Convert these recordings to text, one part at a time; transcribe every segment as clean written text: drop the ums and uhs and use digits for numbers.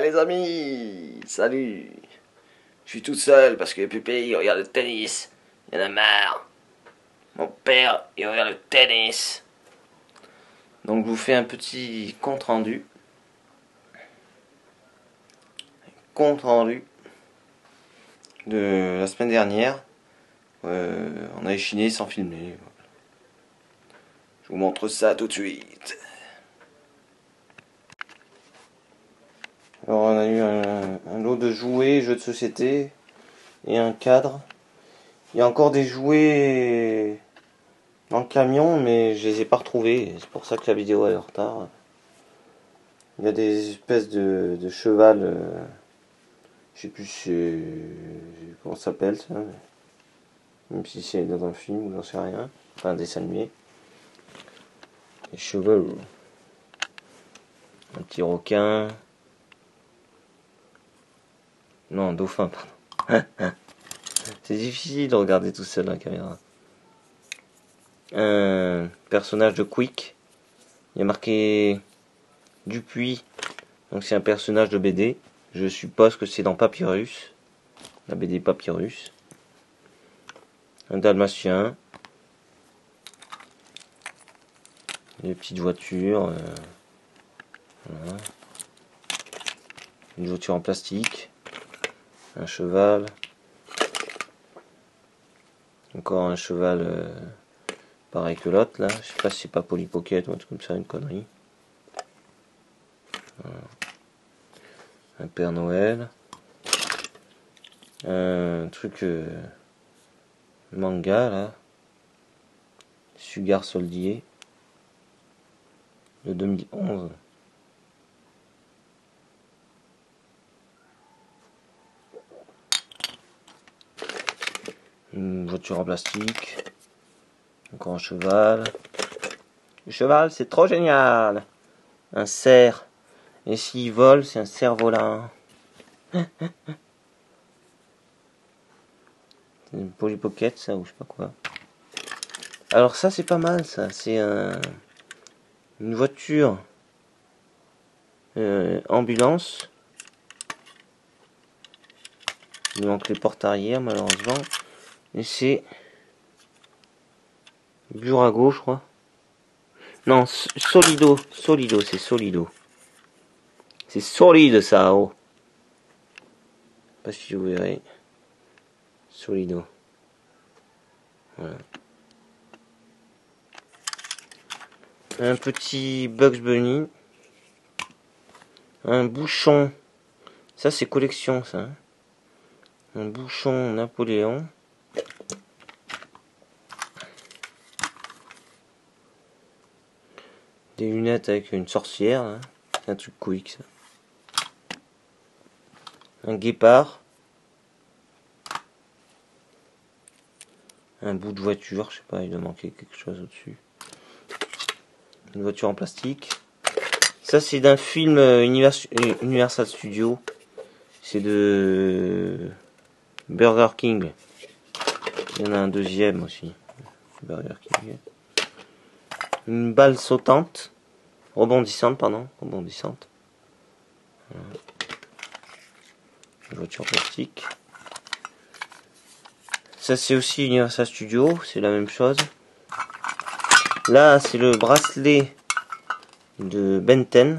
les amis, salut. Je suis tout seul parce que Pépé il regarde le tennis. Il en a marre. Mon père il regarde le tennis. Donc je vous fais un petit compte rendu. De la semaine dernière. On a échiné sans filmer. Je vous montre ça tout de suite. Alors on a eu un lot de jouets, jeux de société et un cadre. Il y a encore des jouets dans le camion, mais je les ai pas retrouvés. C'est pour ça que la vidéo est en retard. Il y a des espèces de cheval. Je sais plus comment ça s'appelle ça. Même si c'est dans un film ou j'en sais rien. Enfin un dessin animé. Les chevaux. Un petit requin. Non, un dauphin, pardon. C'est difficile de regarder tout seul la caméra. Un personnage de Quick. Il y a marqué Dupuis. Donc c'est un personnage de BD. Je suppose que c'est dans Papyrus. La BD Papyrus. Un dalmatien. Des petites voitures. Voilà. Une voiture en plastique. Un cheval. Encore un cheval pareil que l'autre là. Je sais pas si c'est pas Polly Pocket ou un truc comme ça, une connerie. Voilà. Un Père Noël. Un truc manga là. Sugar Soldier. De 2011. Une voiture en plastique. Encore un cheval. Le cheval, c'est trop génial. Un cerf. Et s'il vole, c'est un cerf-volant. C'est une Polly Pocket, ça, ou je sais pas quoi. Alors ça, c'est pas mal, ça. C'est une voiture ambulance. Il manque les portes arrière, malheureusement. Et c'est Burago, je crois. Non, Solido, c'est Solido. C'est solide ça, oh. Pas si vous verrez. Solido. Voilà. Un petit Bugs Bunny. Un bouchon. Ça c'est collection ça. Un bouchon Napoléon. Des lunettes avec une sorcière. Hein. C'est un truc quick ça. Un guépard. Un bout de voiture, je sais pas, il doit manquer quelque chose au-dessus. Une voiture en plastique. Ça c'est d'un film Universal Studios. C'est de Burger King. Il y en a un deuxième aussi. Burger King. Une balle sautante. Rebondissante, pardon. Rebondissante. Voilà. Une voiture plastique. Ça c'est aussi Universal Studios. C'est la même chose. Là c'est le bracelet de Ben 10.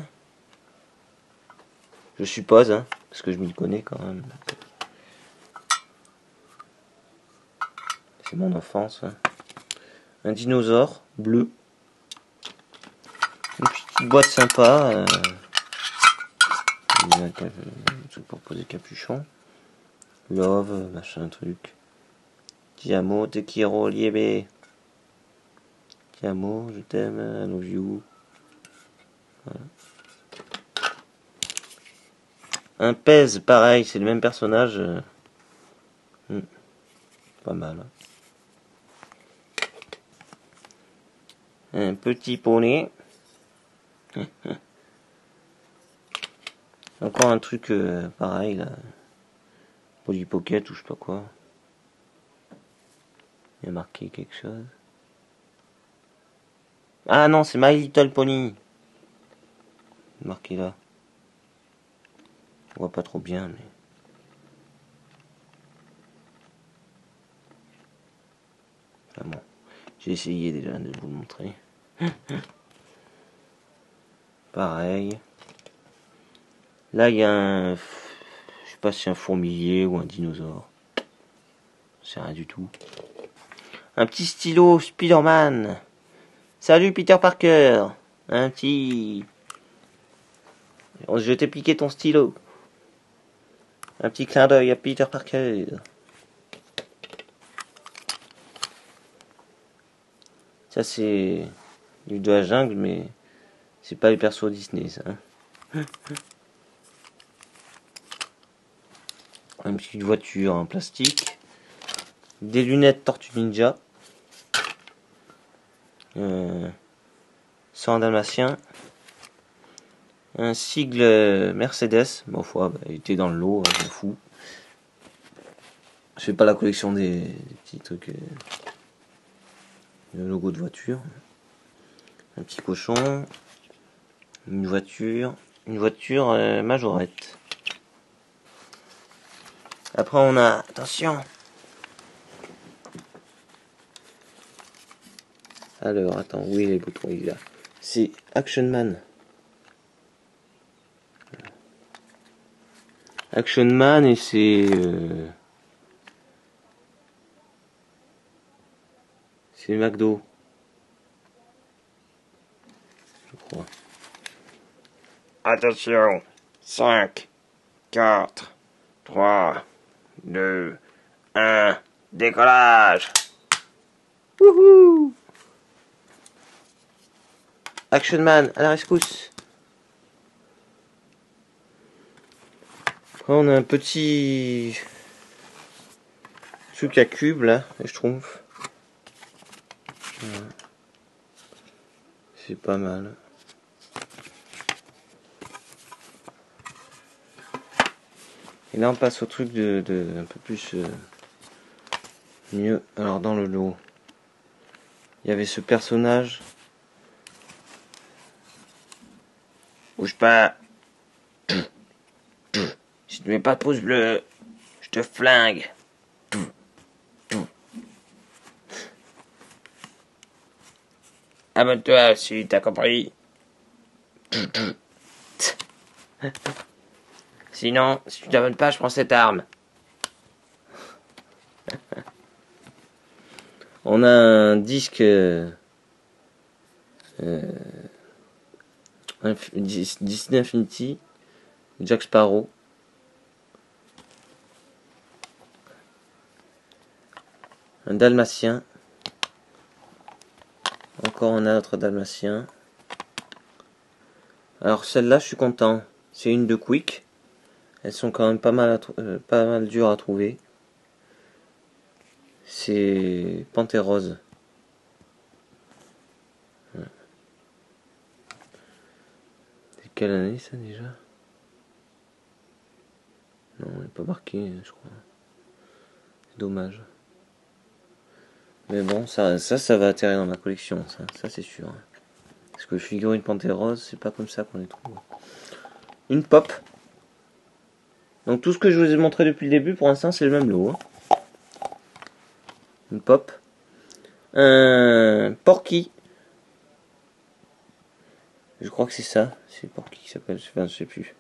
Je suppose, hein, parce que je m'y connais quand même. C'est mon enfance. Hein. Un dinosaure bleu. Une petite boîte sympa. Un truc pour poser capuchon. Love, machin truc. Ti amo, te quiero, liebe. Ti amo, je t'aime, I love you. Voilà. Un pèse, pareil, c'est le même personnage. Pas mal. Hein. Un petit poney. Encore un truc pareil là. Polly Pocket ou je sais pas quoi. Il y a marqué quelque chose. Ah non, c'est My Little Pony. Marqué là. On voit pas trop bien, mais... Enfin bon, j'ai essayé déjà de vous le montrer. Pareil. Là, il y a un... Je sais pas si c'est un fourmilier ou un dinosaure. C'est rien du tout. Un petit stylo Spider-Man. Salut Peter Parker. Un petit... Je t'ai piqué ton stylo. Un petit clin d'œil à Peter Parker. Ça c'est du de la jungle, mais c'est pas les persos Disney, ça. Une petite voiture en plastique. Des lunettes Tortue Ninja. Sans dalmatien. Un sigle Mercedes. Bon, il était dans le lot, je m'en fous. Je fais pas la collection des petits trucs. Le logo de voiture. Un petit cochon. Une voiture majorette. Après on a, attention. Alors attends, oui les boutons il est là. C'est Action Man. Action Man et c'est McDo. Je crois. Attention. 5, 4, 3, 2, 1, décollage. Wouhou! Action Man, à la rescousse. Après on a un petit truc à cube là, je trouve. Voilà. C'est pas mal. Et là on passe au truc de un peu plus mieux. Alors dans le lot, il y avait ce personnage. Bouge pas. Si tu mets pas de pouce bleu, je te flingue. Abonne-toi si t'as compris. Sinon, si tu t'abonnes pas, je prends cette arme. On a un disque Disney Infinity, Jack Sparrow. Un dalmatien. Encore un autre dalmatien. Alors celle-là, je suis content. C'est une de Quick. Elles sont quand même pas mal dures à trouver. C'est Panthère Rose. C'est quelle année ça déjà? Non, elle n'est pas marqué, je crois. C'est dommage. Mais bon, ça va atterrir dans ma collection, ça c'est sûr. Parce que figurine Panthère Rose, c'est pas comme ça qu'on les trouve. Une pop. Donc tout ce que je vous ai montré depuis le début, pour l'instant, c'est le même lot. Hein. Une pop. Un Porky. Je crois que c'est ça. C'est Porky qui s'appelle. Enfin, je sais plus.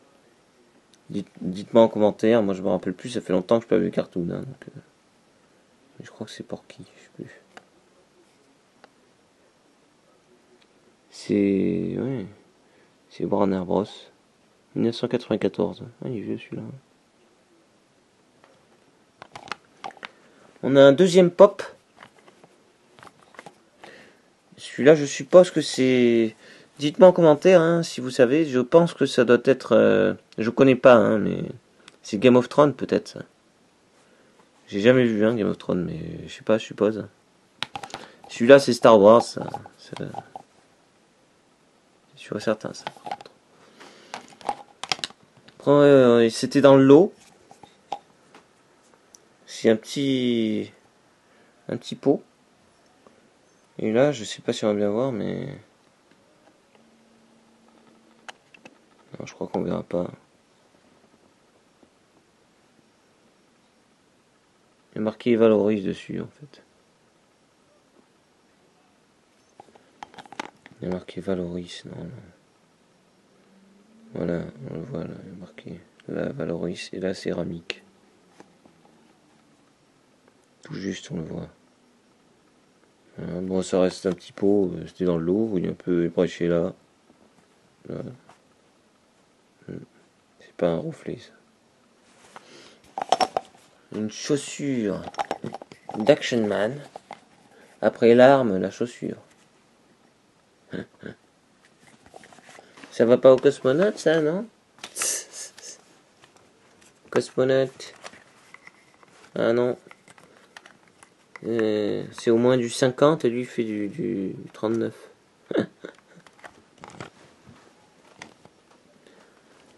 Dites-moi en commentaire. Moi, je me rappelle plus. Ça fait longtemps que je n'ai pas vu le cartoon. Hein, donc, mais je crois que c'est Porky. Je sais plus. C'est... Ouais. C'est Warner Bros. 1994. Ah, il est vieux celui-là. On a un deuxième pop. Celui-là, je suppose que c'est... Dites-moi en commentaire hein, si vous savez. Je pense que ça doit être... Je connais pas, hein, mais... C'est Game of Thrones peut-être. J'ai jamais vu Game of Thrones, mais je sais pas, je suppose. Celui-là, c'est Star Wars. C'est sûr et certain, ça. C'était dans le lot. C'est un petit pot. Et là, je sais pas si on va bien voir, mais... Non, je crois qu'on verra pas. Il y a marqué Valoris dessus en fait. Il y a marqué Valoris, non. Voilà, on le voit là, il y a marqué la Valoris et la céramique. Tout juste on le voit. Voilà, bon, ça reste un petit pot, c'était dans l'eau, il est un peu ébréché là. Voilà. C'est pas un reflet ça. Une chaussure d'Action Man. Après l'arme, la chaussure. Ça va pas au cosmonaute ça, non? Cosmonaute. Ah non. C'est au moins du 50 et lui il fait du 39.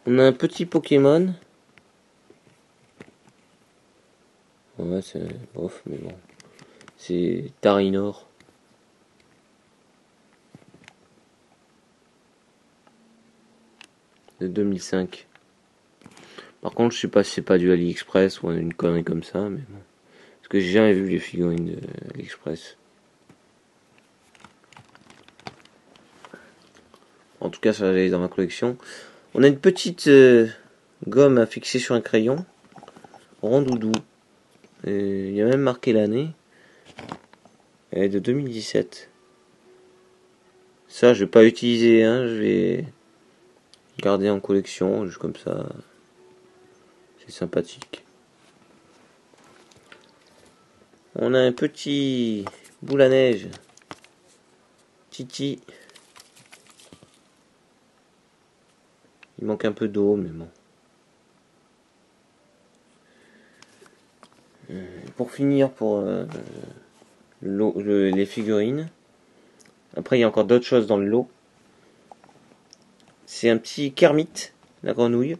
On a un petit Pokémon. Ouais, c'est bof, mais bon. C'est Tarinor. De 2005. Par contre, je sais pas si c'est pas du AliExpress ou une connerie comme ça, mais bon. Parce que j'ai jamais vu les figurines de AliExpress. En tout cas, ça va aller dans ma collection. On a une petite gomme à fixer sur un crayon. Rondoudou. Il y a même marqué l'année. Elle est de 2017. Ça, je vais pas utiliser, hein. Je vais garder en collection, juste comme ça. C'est sympathique. On a un petit boule à neige. Titi. Il manque un peu d'eau, mais bon. Pour finir, pour les figurines. Après, il y a encore d'autres choses dans le lot. C'est un petit Kermit, la grenouille.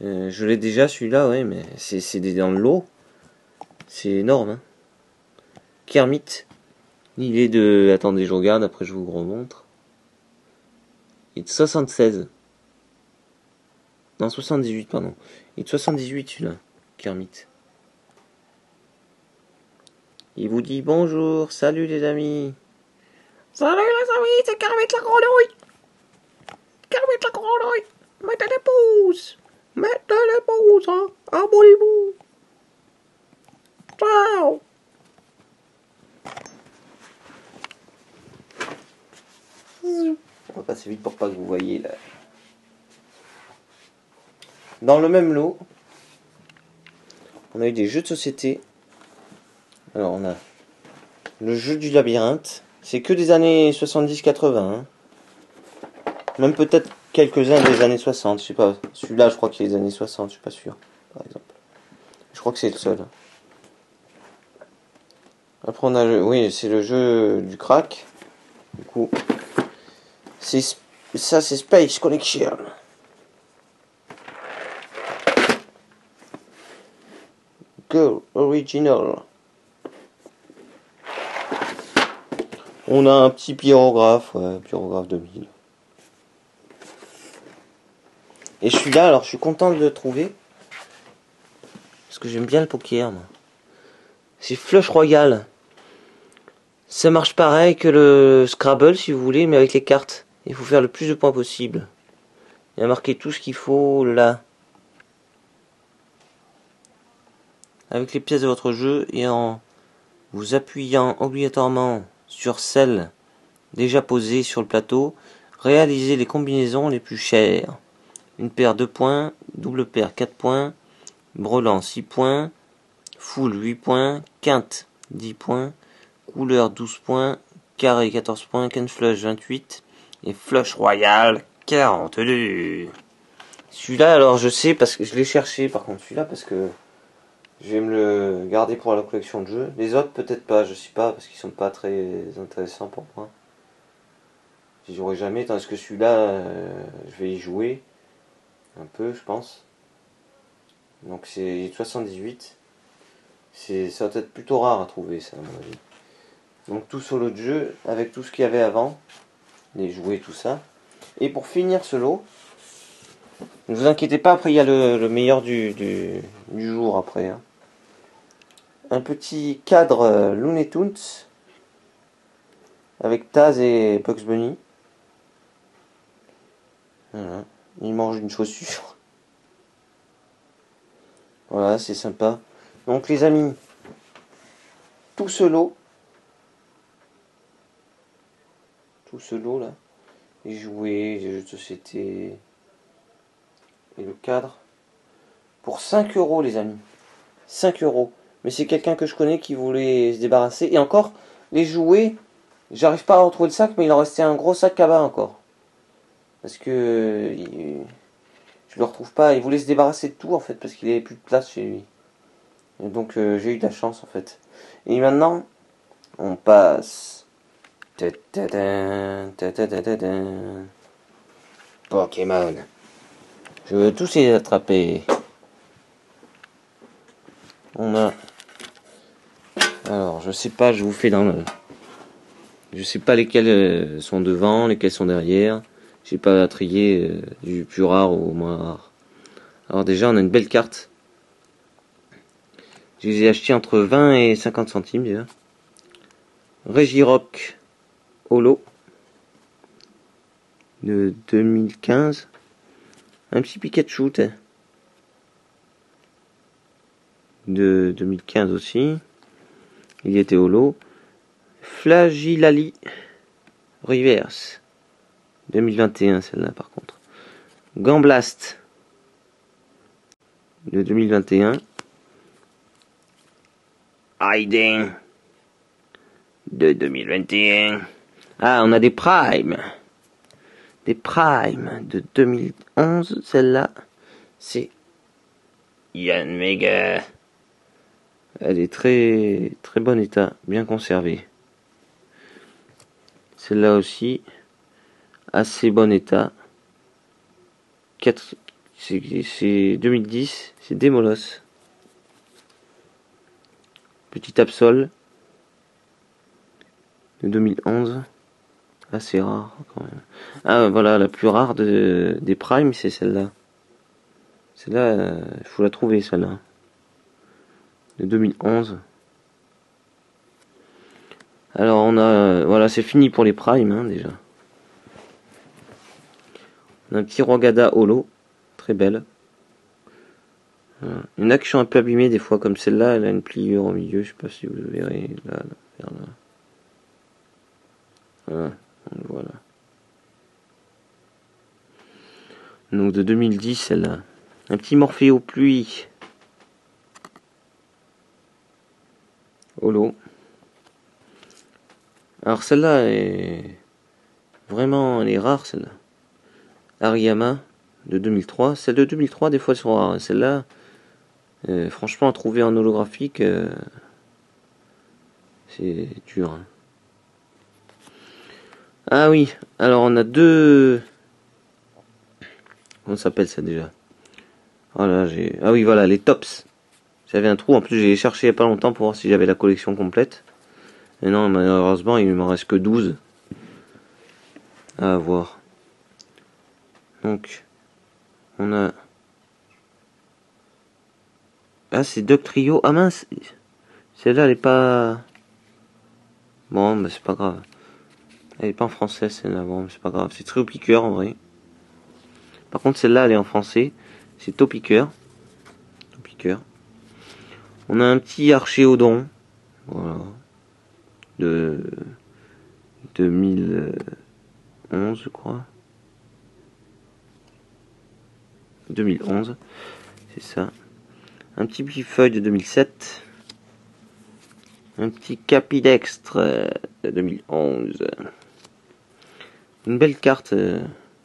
Je l'ai déjà celui-là, ouais, mais c'est dans le lot. C'est énorme, hein. Kermit. Il est de... Attendez, je regarde, après je vous remontre. Il est de 76. Non, 78, pardon. Il est de 78, celui-là. Kermit. Il vous dit bonjour, salut les amis. Salut les amis, c'est Kermit la grenouille. Kermit la grenouille. Mettez des pouces. Mettez des pouces, hein. Abonnez-vous. Ciao. On va passer vite pour pas que vous voyez là. Dans le même lot, on a eu des jeux de société. Alors on a le jeu du labyrinthe. C'est que des années 70-80. Hein. Même peut-être quelques-uns des années 60. Je sais pas. Celui-là, je crois qu'il est des années 60. Je suis pas sûr. Par exemple. Je crois que c'est le seul. Après on a oui, c'est le jeu du crack. Du coup, ça c'est Space Collection. Go Original. On a un petit pyrographe, ouais, pyrographe 2000. Et celui-là, alors je suis content de le trouver. Parce que j'aime bien le poker, moi. C'est Flush Royale. Ça marche pareil que le Scrabble, si vous voulez, mais avec les cartes. Il faut faire le plus de points possible. Il y a marqué tout ce qu'il faut là. Avec les pièces de votre jeu et en vous appuyant obligatoirement sur celles déjà posées sur le plateau, réalisez les combinaisons les plus chères. Une paire 2 points, double paire 4 points, brelan 6 points, full 8 points, quinte 10 points, couleur 12 points, carré 14 points, can flush 28 et flush royal 42. Celui-là, alors je sais parce que je l'ai cherché par contre celui-là parce que je vais me le garder pour la collection de jeux. Les autres peut-être pas, je sais pas parce qu'ils sont pas très intéressants pour moi. J'y jouerai jamais, tandis que celui-là, je vais y jouer un peu, je pense. Donc c'est 78. Ça va être plutôt rare à trouver, ça, à mon avis. Donc tout sur l'autre jeu, avec tout ce qu'il y avait avant, les jouets, tout ça. Et pour finir ce lot, ne vous inquiétez pas, après il y a le meilleur du jour après. Hein. un petit cadre Looney Tunes avec Taz et Bugs Bunny. Voilà. Il mange une chaussure. Voilà, c'est sympa. Donc les amis, tout ce lot là, les jouets, les jeux de société et le cadre, pour 5 € les amis. 5 €. Mais c'est quelqu'un que je connais qui voulait se débarrasser. Et encore, les jouets, j'arrive pas à retrouver le sac, mais il en restait un gros sac cabas encore. Parce que je le retrouve pas. Il voulait se débarrasser de tout en fait, parce qu'il avait plus de place chez lui. Et donc j'ai eu de la chance en fait. Et maintenant, on passe. Pokémon. Je veux tous les attraper. On a. Alors, je sais pas, je vous fais dans le. Je sais pas lesquels sont devant, lesquels sont derrière. J'ai pas trié du plus rare au moins rare. Alors déjà, on a une belle carte. Je les ai achetés entre 20 et 50 centimes déjà. Regirock Holo de 2015. Un petit Pikachu de 2015 aussi. Il était Holo. Flagilali Reverse 2021 celle-là par contre. Gamblast de 2021. Hiding de 2021. Ah, on a des Prime. Des Prime de 2011. Celle-là, c'est Yann Mega. Elle est très très bon état, bien conservée. Celle-là aussi, assez bon état. C'est 2010, c'est Démolos. Petit Absol de 2011. Assez rare quand même. Ah voilà, la plus rare des Prime, c'est celle-là. Celle-là, il faut la trouver celle-là. De 2011. Alors on a, voilà, c'est fini pour les Prime hein, déjà. On a un petit Rogada Holo, très belle. Voilà. Une action un peu abîmée des fois comme celle-là, elle a une pliure au milieu, je sais pas si vous le verrez là, vers là. Voilà, voilà. Donc de 2010 celle-là. Un petit Morphéo pluie. Holo. Alors celle-là est vraiment, elle est rare celle-là. Ariyama de 2003. Celle de 2003 des fois sont rares. Celle-là, franchement à trouver en holographique, c'est dur. Hein. Ah oui, alors on a deux. Comment ça s'appelle ça déjà? Voilà, ah oui, voilà, les tops. J'avais un trou, en plus j'ai cherché il n'y a pas longtemps pour voir si j'avais la collection complète. Et non, malheureusement, il ne m'en reste que 12 à avoir. Donc, on a... Ah, c'est Duck Trio. Ah mince, celle-là, elle est pas... Bon, bah c'est pas grave. Elle est pas en français, celle-là. Bon, c'est pas grave. C'est Trio Piqueur, en vrai. Par contre, celle-là, elle est en français. C'est Topiqueur. Topiqueur. On a un petit Archéodon. Voilà. De 2011, je crois. 2011. C'est ça. Un petit Bifeuille de 2007. Un petit Capidextre de 2011. Une belle carte,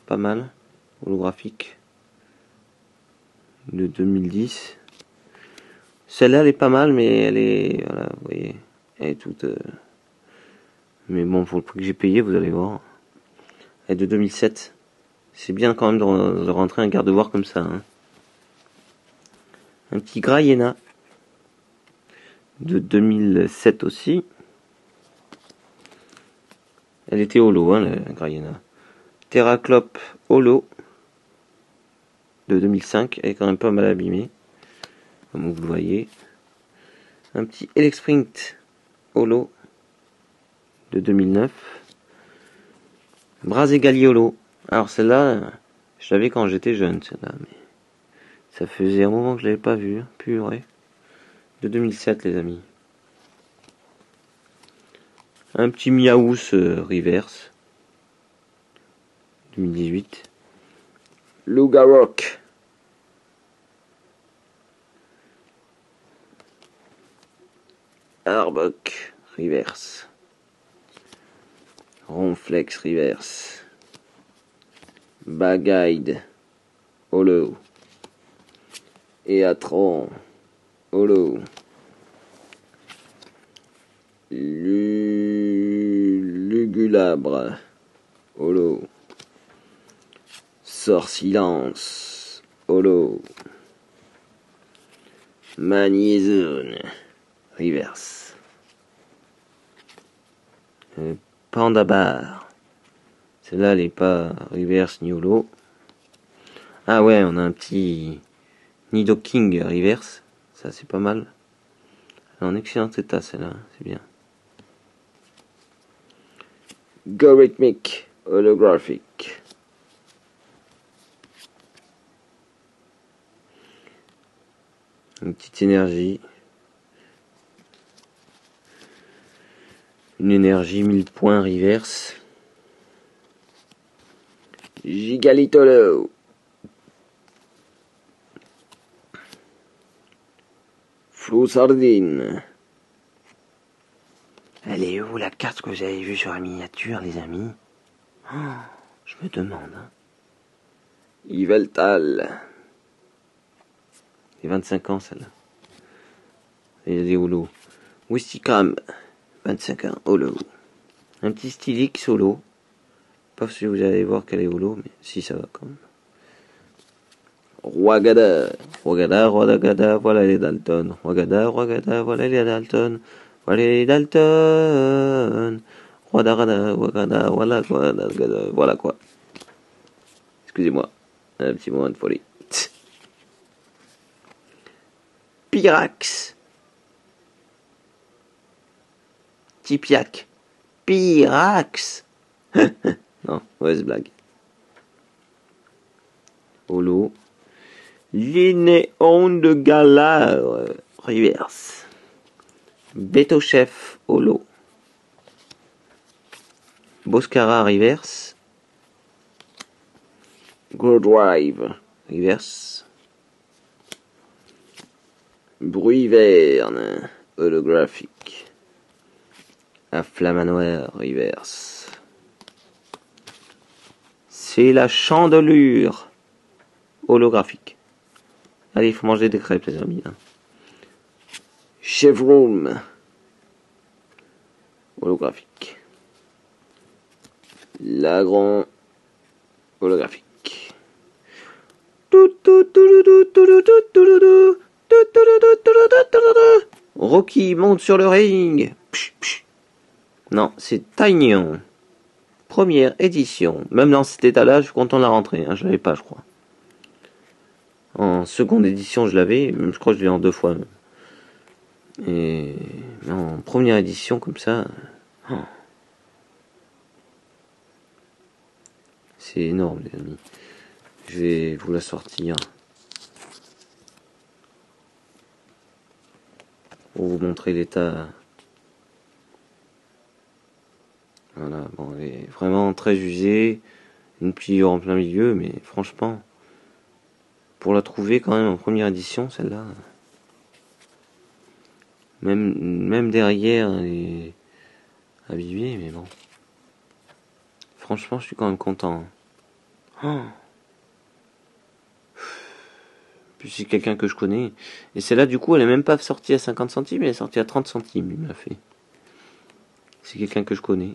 pas mal, holographique, de 2010. Celle-là, elle est pas mal, mais elle est, voilà, vous voyez, elle est toute... mais bon, pour le prix que j'ai payé, vous allez voir. Elle est de 2007. C'est bien quand même de rentrer un garde-voir comme ça. Hein. Un petit Graiena de 2007 aussi. Elle était holo, hein, la Graiena. Terraclope holo de 2005. Elle est quand même pas mal abîmée, comme vous le voyez. Un petit Elexprint Holo de 2009. Bras Gali Holo. Alors celle-là, je l'avais quand j'étais jeune, celle-là, mais ça faisait un moment que je l'avais pas vue. Purée. De 2007, les amis. Un petit Miaous Reverse. 2018. Lugarok. Arbok Reverse. Ronflex Reverse. Bagide Holo. Eatron Holo. Lugulabre Holo. Sort Silence Holo. Magnézone Reverse. Panda Bar. Celle-là, elle est pas reverse ni holo. Ah ouais, on a un petit Nido King reverse. Ça, c'est pas mal. Elle est en excellent état, celle-là. C'est bien. Gorithmic holographic. Une petite énergie. Une énergie 1000 points reverse. Gigalitolo. Flou Sardine. Elle est où la carte que vous avez vue sur la miniature, les amis? Oh, je me demande. Hein. Yveltal. Il y a 25 ans, celle-là. Il y a des holos. Wistikram. 25 ans, holo. Un petit Stylix holo. Pas si vous allez voir qu'elle est holo, mais si ça va quand même. Roigada, Roigada, voilà les Dalton. Roigada, voilà les Dalton. Voilà les Dalton. Roigada, voilà quoi. Voilà quoi. Excusez-moi, un petit moment de folie. Pyrax. Tipiac. Pyrax. Non, mauvaise blague. Holo. Linéon de Galard. Reverse. Betochef Holo. Boscara Reverse. Grodrive Reverse. Bruiverne holographique. À Flamanoir Reverse. C'est la chandelure holographique. Allez, il faut manger des crêpes, les amis. Hein. Chevroom holographique. Lagron holographique. Rocky monte sur le ring. Psh, psh. Non, c'est Taignon. Première édition. Même dans cet état-là, quand on l'a rentré, hein, je l'avais pas, je crois. En seconde édition, je l'avais. Je crois que je l'ai en 2 fois. Même. Et en première édition, comme ça, oh. C'est énorme, les amis. Je vais vous la sortir pour vous montrer l'état. Voilà, bon, elle est vraiment très usée. Une pliure en plein milieu, mais franchement, pour la trouver quand même en première édition, celle-là, même derrière, elle est abîmée, mais bon. Franchement, je suis quand même content. Oh. Puis c'est quelqu'un que je connais. Et celle-là, du coup, elle est même pas sortie à 50 centimes, elle est sortie à 30 centimes, il me l'a fait. C'est quelqu'un que je connais.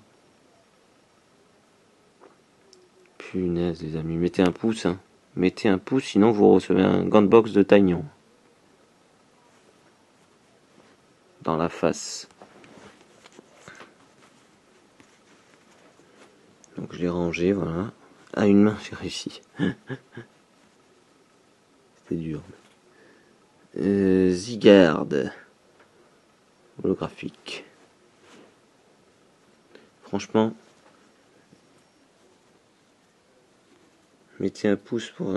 Punaise, les amis, mettez un pouce, hein. Mettez un pouce, sinon vous recevez un gant de boxe de Taignon. Dans la face. Donc je l'ai rangé, voilà. À une main, j'ai réussi. C'était dur. Zygarde. holographique. Franchement, mettez un pouce pour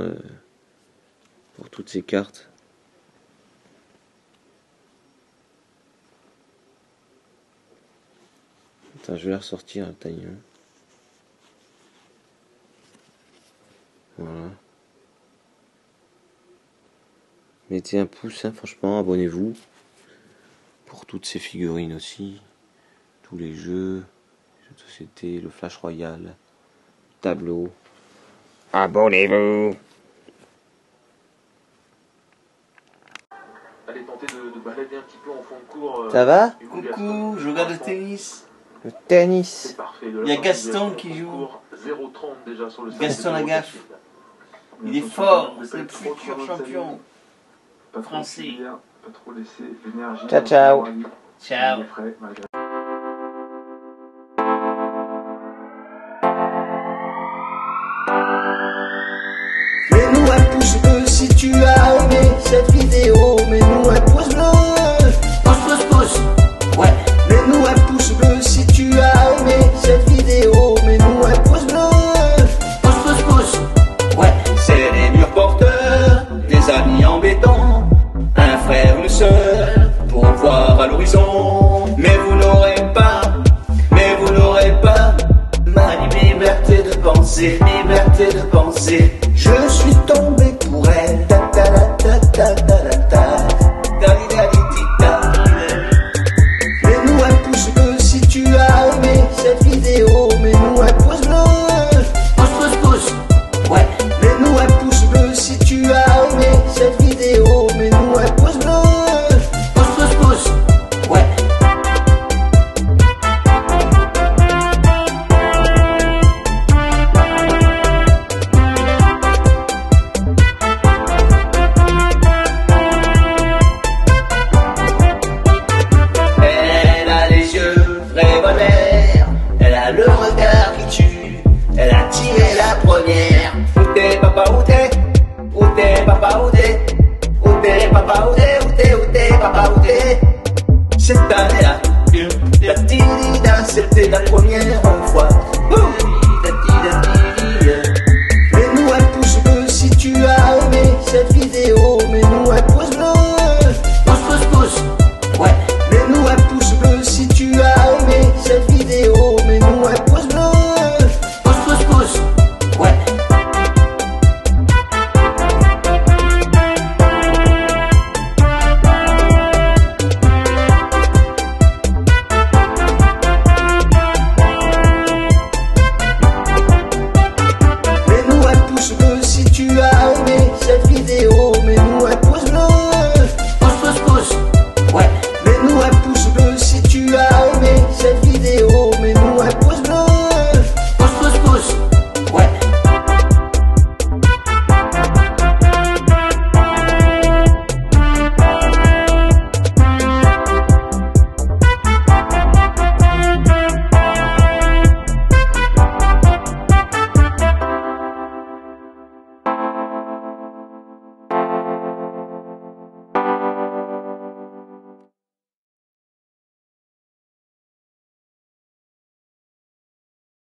toutes ces cartes. Attends, je vais la ressortir la taille 1. Voilà. Mettez un pouce, hein, franchement, abonnez-vous. Pour toutes ces figurines aussi. Tous les jeux de société, le Flash Royal, tableau. Abonnez-vous. Allez tenter de balader un petit peu en fond de cours. Ça va? Coucou, je regarde le tennis. Le tennis. C'est parfait. Il y a Gaston qui joue. 0,30 déjà sur le Gaston Lagaffe. Il est fort, c'est le futur champion français. Pas trop laisser l'énergie. Ciao, ciao. Ciao. Mets-nous un pouce bleu si tu as aimé cette vidéo.